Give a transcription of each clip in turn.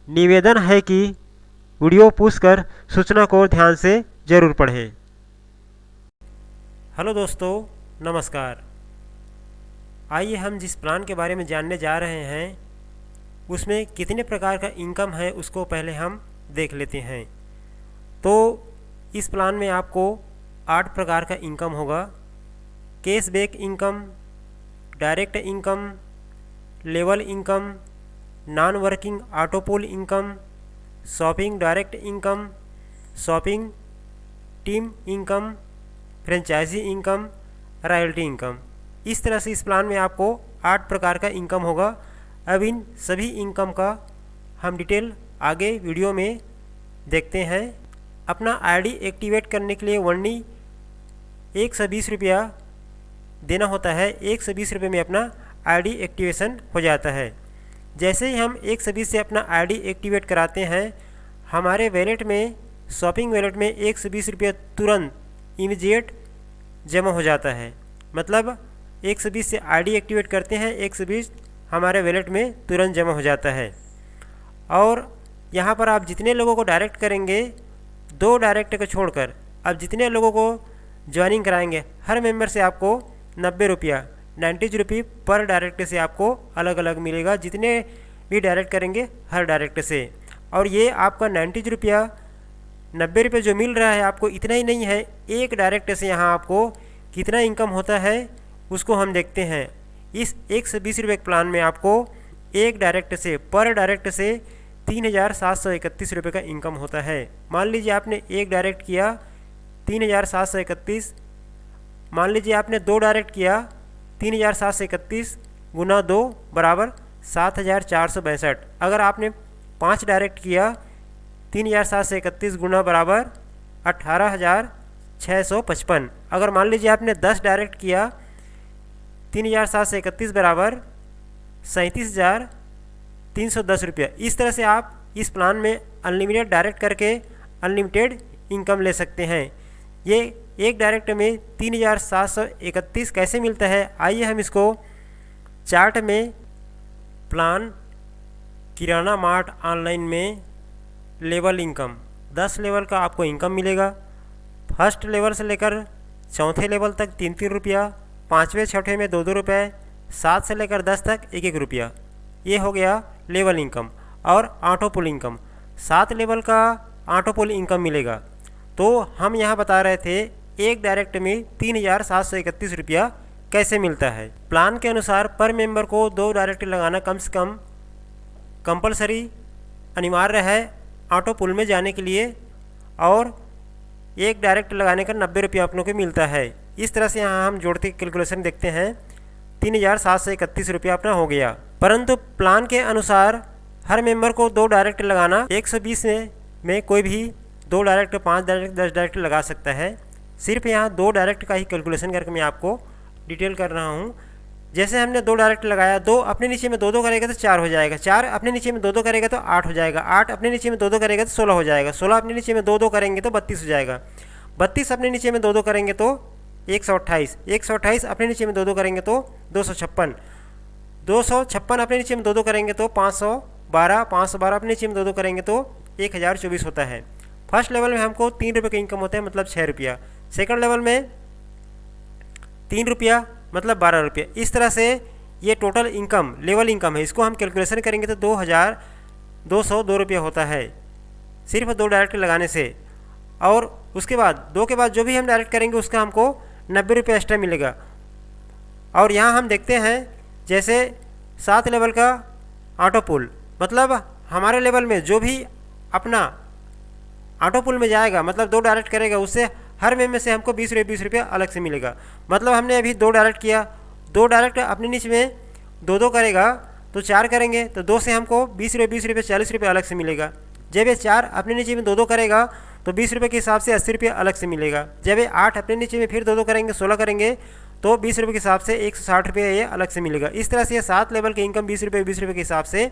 निवेदन है कि वीडियो पुश कर सूचना को ध्यान से ज़रूर पढ़ें। हेलो दोस्तों, नमस्कार। आइए हम जिस प्लान के बारे में जानने जा रहे हैं उसमें कितने प्रकार का इनकम है उसको पहले हम देख लेते हैं। तो इस प्लान में आपको 8 प्रकार का इनकम होगा। Cashback income, direct income, level income, non working autopool income, shopping direct income, shopping team income, franchise income, royalty income. इस तरह से इस प्लान में आपको 8 प्रकार का इनकम होगा। अब इन सभी इनकम का हम डिटेल आगे वीडियो में देखते हैं। अपना आईडी एक्टिवेट करने के लिए वनली 120 रुपया देना होता है। 120 रुपये में अपना आईडी एक्टिवेशन हो जाता है। जैसे ही हम 120 से अपना आईडी एक्टिवेट कराते हैं, हमारे वैलेट में, शॉपिंग वैलेट में 120 रुपया तुरंत इमीडिएट जमा हो जाता है। मतलब 120 से आईडी एक्टिवेट करते हैं, 120 हमारे वैलेट में तुरंत जमा हो जाता है। और यहाँ पर आप जितने लोगों को डायरेक्ट करेंगे, 2 डायरेक्ट को छोड़कर अब जितने लोगों को ज्वाइनिंग कराएंगे, हर मेंबर से आपको 90 रुपया 90 रुपये पर डायरेक्ट से आपको अलग अलग मिलेगा, जितने भी डायरेक्ट करेंगे हर डायरेक्ट से। और ये आपका 90 रुपया 90 रुपये जो मिल रहा है आपको, इतना ही नहीं है, एक डायरेक्ट से यहाँ आपको कितना इनकम होता है उसको हम देखते हैं। इस 120 रुपये प्लान में आपको एक डायरेक्ट से, पर डायरेक्ट से 3731 रुपये का इनकम होता है। मान लीजिए आपने एक डायरेक्ट किया 3731, मान लीजिए आपने 2 डायरेक्ट किया 3731 गुना 2 बराबर 7462। अगर आपने 5 डायरेक्ट किया 3731 गुना बराबर 18655। अगर मान लीजिए आपने 10 डायरेक्ट किया 3731 बराबर 37,310 रुपया। इस तरह से आप इस प्लान में अनलिमिटेड डायरेक्ट करके अनलिमिटेड इनकम ले सकते हैं। ये एक डायरेक्ट में 3731 कैसे मिलता है, आइए हम इसको चार्ट में, प्लान किराना मार्ट ऑनलाइन में लेवल इनकम 10 लेवल का आपको इनकम मिलेगा। फर्स्ट लेवल से लेकर चौथे लेवल तक 3-3 रुपया, 5वें छठे में 2-2 रुपये, 7 से लेकर 10 तक 1-1 रुपया। ये हो गया लेवल इनकम। और ऑटोपुल इनकम 7 लेवल का ऑटोपुल इनकम मिलेगा। तो हम यहाँ बता रहे थे एक डायरेक्ट में 3731 रुपया कैसे मिलता है। प्लान के अनुसार पर मेंबर को 2 डायरेक्ट लगाना कम से कम कंपलसरी अनिवार्य है ऑटोपुल में जाने के लिए, और एक डायरेक्ट लगाने का 90 रुपया अपनों को मिलता है। इस तरह से यहाँ हम जोड़ते कैलकुलेशन देखते हैं, 3731 रुपया अपना हो गया। परंतु प्लान के अनुसार हर मेंबर को 2 डायरेक्ट लगाना, 120 में कोई भी 2 डायरेक्ट, 5 डायरेक्ट, 10 डायरेक्ट लगा सकता है। सिर्फ यहाँ 2 डायरेक्ट का ही कैलकुलेशन करके मैं आपको डिटेल कर रहा हूँ। जैसे हमने 2 डायरेक्ट लगाया, 2 अपने नीचे में 2-2 करेगा तो 4 हो जाएगा, 4 अपने नीचे में 2-2 करेगा तो 8 हो जाएगा, 8 अपने नीचे में 2-2 करेगा तो 16 हो जाएगा, 16 अपने नीचे में 2-2 करेंगे तो 32 हो जाएगा, 32 अपने नीचे में 2-2 करेंगे तो 128, 128 अपने नीचे में 2-2 करेंगे तो 256, 256 अपने नीचे में 2-2 करेंगे तो 512, 512 अपने नीचे में 2-2 करेंगे तो 1024 होता है। फर्स्ट लेवल में हमको 3 रुपये का इनकम होता है, मतलब 6 रुपया। सेकंड लेवल में 3 रुपया मतलब 12 रुपये। इस तरह से ये टोटल इनकम लेवल इनकम है। इसको हम कैलकुलेशन करेंगे तो 2202 रुपया होता है सिर्फ 2 डायरेक्ट लगाने से। और उसके बाद 2 के बाद जो भी हम डायरेक्ट करेंगे उसका हमको 90 रुपये एक्स्ट्रा मिलेगा। और यहाँ हम देखते हैं जैसे 7 लेवल का ऑटोपुल, मतलब हमारे लेवल में जो भी अपना ऑटोपुल में जाएगा, मतलब 2 डायरेक्ट करेगा, उससे हर में से हमको 20 रुपये अलग से मिलेगा। मतलब हमने अभी 2 डायरेक्ट किया, 2 डायरेक्ट अपने नीचे में 2-2 करेगा तो 4 करेंगे तो 2 से हमको 20 रुपये 40 रुपये अलग से मिलेगा। जब ये 4 अपने नीचे में 2-2 करेगा तो 20 रुपये के हिसाब से 80 रुपये अलग से मिलेगा। जब ये 8 अपने नीचे में फिर 2-2 करेंगे, 16 करेंगे तो 20 रुपये के हिसाब से 160 रुपये ये अलग से मिलेगा। इस तरह से ये 7 लेवल की इनकम 20 रुपये के हिसाब से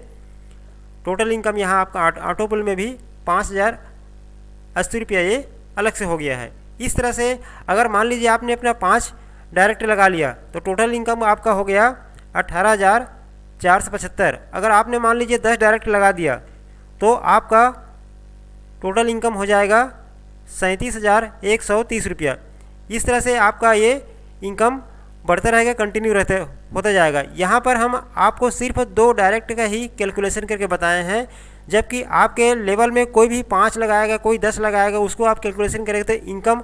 टोटल इनकम यहाँ आपका ऑटोपुल में भी 5080 रुपया ये अलग से हो गया है। इस तरह से अगर मान लीजिए आपने अपना 5 डायरेक्ट लगा लिया तो टोटल इनकम आपका हो गया 18,475। अगर आपने मान लीजिए 10 डायरेक्ट लगा दिया तो आपका टोटल इनकम हो जाएगा 37,130 रुपया। इस तरह से आपका ये इनकम बढ़ता रहेगा, कंटिन्यू होता जाएगा। यहाँ पर हम आपको सिर्फ 2 डायरेक्ट का ही कैलकुलेशन करके बताए हैं, जबकि आपके लेवल में कोई भी 5 लगाएगा, कोई 10 लगाएगा, उसको आप कैलकुलेशन करेंगे तो इनकम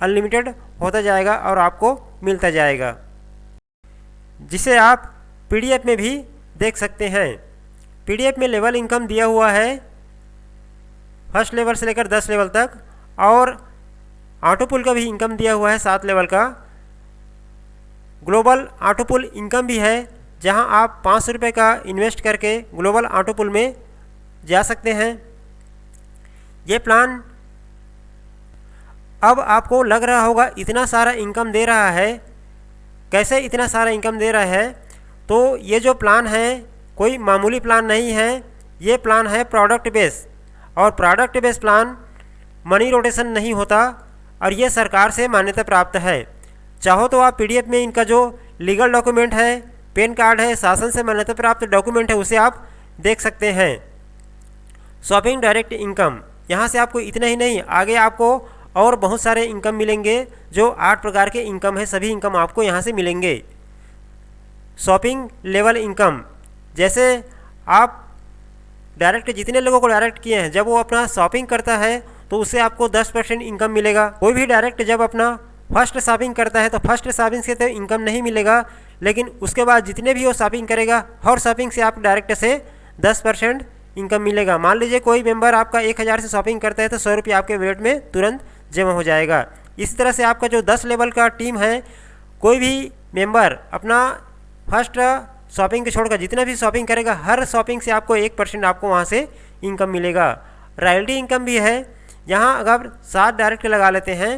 अनलिमिटेड होता जाएगा और आपको मिलता जाएगा, जिसे आप PDF में भी देख सकते हैं। PDF में लेवल इनकम दिया हुआ है फर्स्ट लेवल से लेकर 10 लेवल तक, और ऑटोपुल का भी इनकम दिया हुआ है 7 लेवल का। ग्लोबल ऑटोपुल इनकम भी है, जहां आप 500 रुपये का इन्वेस्ट करके ग्लोबल ऑटोपुल में जा सकते हैं। ये प्लान अब आपको लग रहा होगा इतना सारा इनकम दे रहा है, कैसे इतना सारा इनकम दे रहा है? तो ये जो प्लान है कोई मामूली प्लान नहीं है, ये प्लान है प्रोडक्ट बेस, और product base plan money rotation नहीं होता, और ये सरकार से मान्यता प्राप्त है। चाहो तो आप PDF में इनका जो लीगल डॉक्यूमेंट है, पैन कार्ड है, शासन से मान्यता प्राप्त डॉक्यूमेंट है, उसे आप देख सकते हैं। शॉपिंग डायरेक्ट इनकम, यहाँ से आपको इतना ही नहीं, आगे आपको और बहुत सारे इनकम मिलेंगे, जो 8 प्रकार के इनकम है, सभी इनकम आपको यहाँ से मिलेंगे। शॉपिंग लेवल इनकम, जैसे आप डायरेक्ट जितने लोगों को डायरेक्ट किए हैं, जब वो अपना शॉपिंग करता है तो उससे आपको 10% इनकम मिलेगा। कोई भी डायरेक्ट जब अपना फर्स्ट शॉपिंग करता है तो फर्स्ट शॉपिंग से तो इनकम नहीं मिलेगा, लेकिन उसके बाद जितने भी वो शॉपिंग करेगा, हर शॉपिंग से आप डायरेक्ट से 10% इनकम मिलेगा। मान लीजिए कोई मेंबर आपका 1000 से शॉपिंग करता है तो 100 रुपये आपके वॉलेट में तुरंत जमा हो जाएगा। इस तरह से आपका जो 10 लेवल का टीम है, कोई भी मेंबर अपना फर्स्ट शॉपिंग के छोड़कर जितना भी शॉपिंग करेगा, हर शॉपिंग से आपको 1% आपको वहाँ से इनकम मिलेगा। रॉयल्टी इनकम भी है, यहाँ अगर 7 डायरेक्ट लगा लेते हैं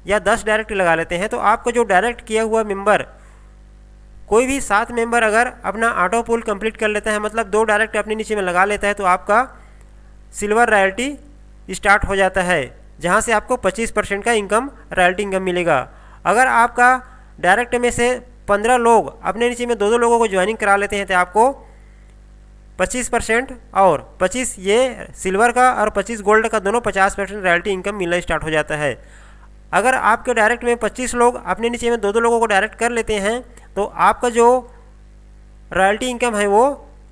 या 10 डायरेक्ट लगा लेते हैं तो आपको जो डायरेक्ट किया हुआ मेंबर, कोई भी 7 मेंबर अगर अपना ऑटो पुल कंप्लीट कर लेता है, मतलब 2 डायरेक्ट अपने नीचे में लगा लेता है, तो आपका सिल्वर रॉयल्टी स्टार्ट हो जाता है, जहाँ से आपको 25% का इनकम रॉयल्टी इनकम मिलेगा। अगर आपका डायरेक्ट में से 15 लोग अपने नीचे में 2-2 लोगों को ज्वाइनिंग करा लेते हैं तो आपको 25% और 25 ये सिल्वर का और 25 गोल्ड का, दोनों 50% रॉयल्टी इनकम मिलना स्टार्ट हो जाता है। अगर आपके डायरेक्ट में 25 लोग अपने नीचे में 2-2 लोगों को डायरेक्ट कर लेते हैं तो आपका जो रॉयल्टी इनकम है वो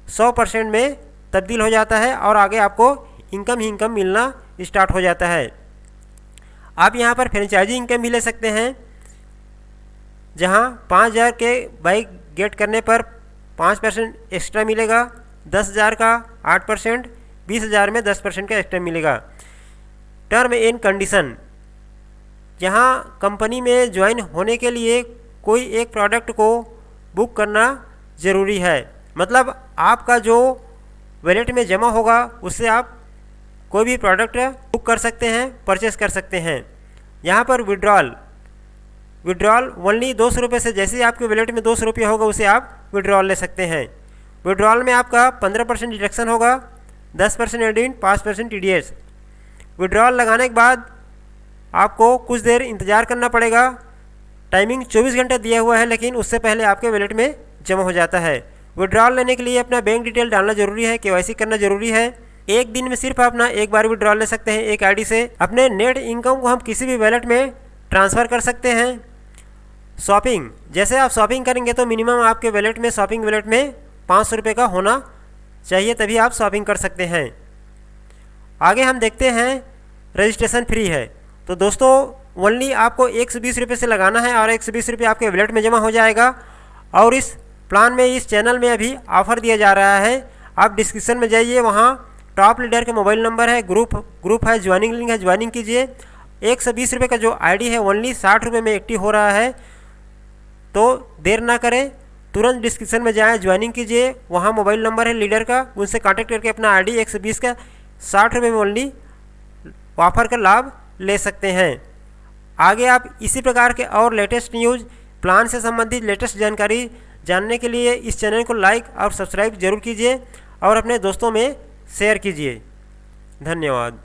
100% में तब्दील हो जाता है, और आगे आपको इनकम ही इनकम मिलना स्टार्ट हो जाता है। आप यहाँ पर फ्रेंचाइजी इनकम भी ले सकते हैं, जहाँ 5000 के बाइक गेट करने पर 5% एक्स्ट्रा मिलेगा, 10,000 का 8%, 20,000 में 10% का एक्स्ट्रा मिलेगा। टर्म एंड कंडीशन, यहाँ कंपनी में ज्वाइन होने के लिए कोई एक प्रोडक्ट को बुक करना ज़रूरी है, मतलब आपका जो वॉलेट में जमा होगा उससे आप कोई भी प्रोडक्ट बुक कर सकते हैं, परचेस कर सकते हैं। यहाँ पर विड्रॉल ओनली 200 रुपये से, जैसे ही आपके वॉलेट में 200 रुपये होगा उसे आप विड्रॉल ले सकते हैं। विड्रॉल में आपका 15% डिडक्शन होगा, 10% एडमिन, 5% TDS। विड्रॉल लगाने के बाद आपको कुछ देर इंतज़ार करना पड़ेगा। टाइमिंग 24 घंटे दिया हुआ है, लेकिन उससे पहले आपके वॉलेट में जमा हो जाता है। विड्रॉल लेने के लिए अपना बैंक डिटेल डालना जरूरी है, KYC करना जरूरी है। एक दिन में सिर्फ अपना एक बार विड्रॉल ले सकते हैं एक ID से। अपने नेट इनकम को हम किसी भी वॉलेट में ट्रांसफ़र कर सकते हैं। शॉपिंग, जैसे आप शॉपिंग करेंगे तो मिनिमम आपके वॉलेट में, शॉपिंग वॉलेट में 500 रुपये का होना चाहिए, तभी आप शॉपिंग कर सकते हैं। आगे हम देखते हैं रजिस्ट्रेशन फ्री है। तो दोस्तों ओनली आपको 120 रुपये से लगाना है और 120 रुपये आपके वॉलेट में जमा हो जाएगा। और इस प्लान में, इस चैनल में अभी ऑफ़र दिया जा रहा है। आप डिस्क्रिप्शन में जाइए, वहाँ टॉप लीडर के मोबाइल नंबर है, ग्रुप है, ज्वाइनिंग लिंक है, ज्वाइनिंग कीजिए। 120 रुपये का जो ID है ओनली 60 रुपये में एक्टिव हो रहा है। तो देर ना करें, तुरंत डिस्क्रिप्शन में जाएँ, ज्वाइनिंग कीजिए, वहाँ मोबाइल नंबर है लीडर का, उनसे कांटेक्ट करके अपना ID 120 का 60 रुपये में ओनली ऑफ़र का लाभ ले सकते हैं। आगे आप इसी प्रकार के और लेटेस्ट न्यूज़, प्लान से संबंधित लेटेस्ट जानकारी जानने के लिए इस चैनल को लाइक और सब्सक्राइब जरूर कीजिए और अपने दोस्तों में शेयर कीजिए। धन्यवाद।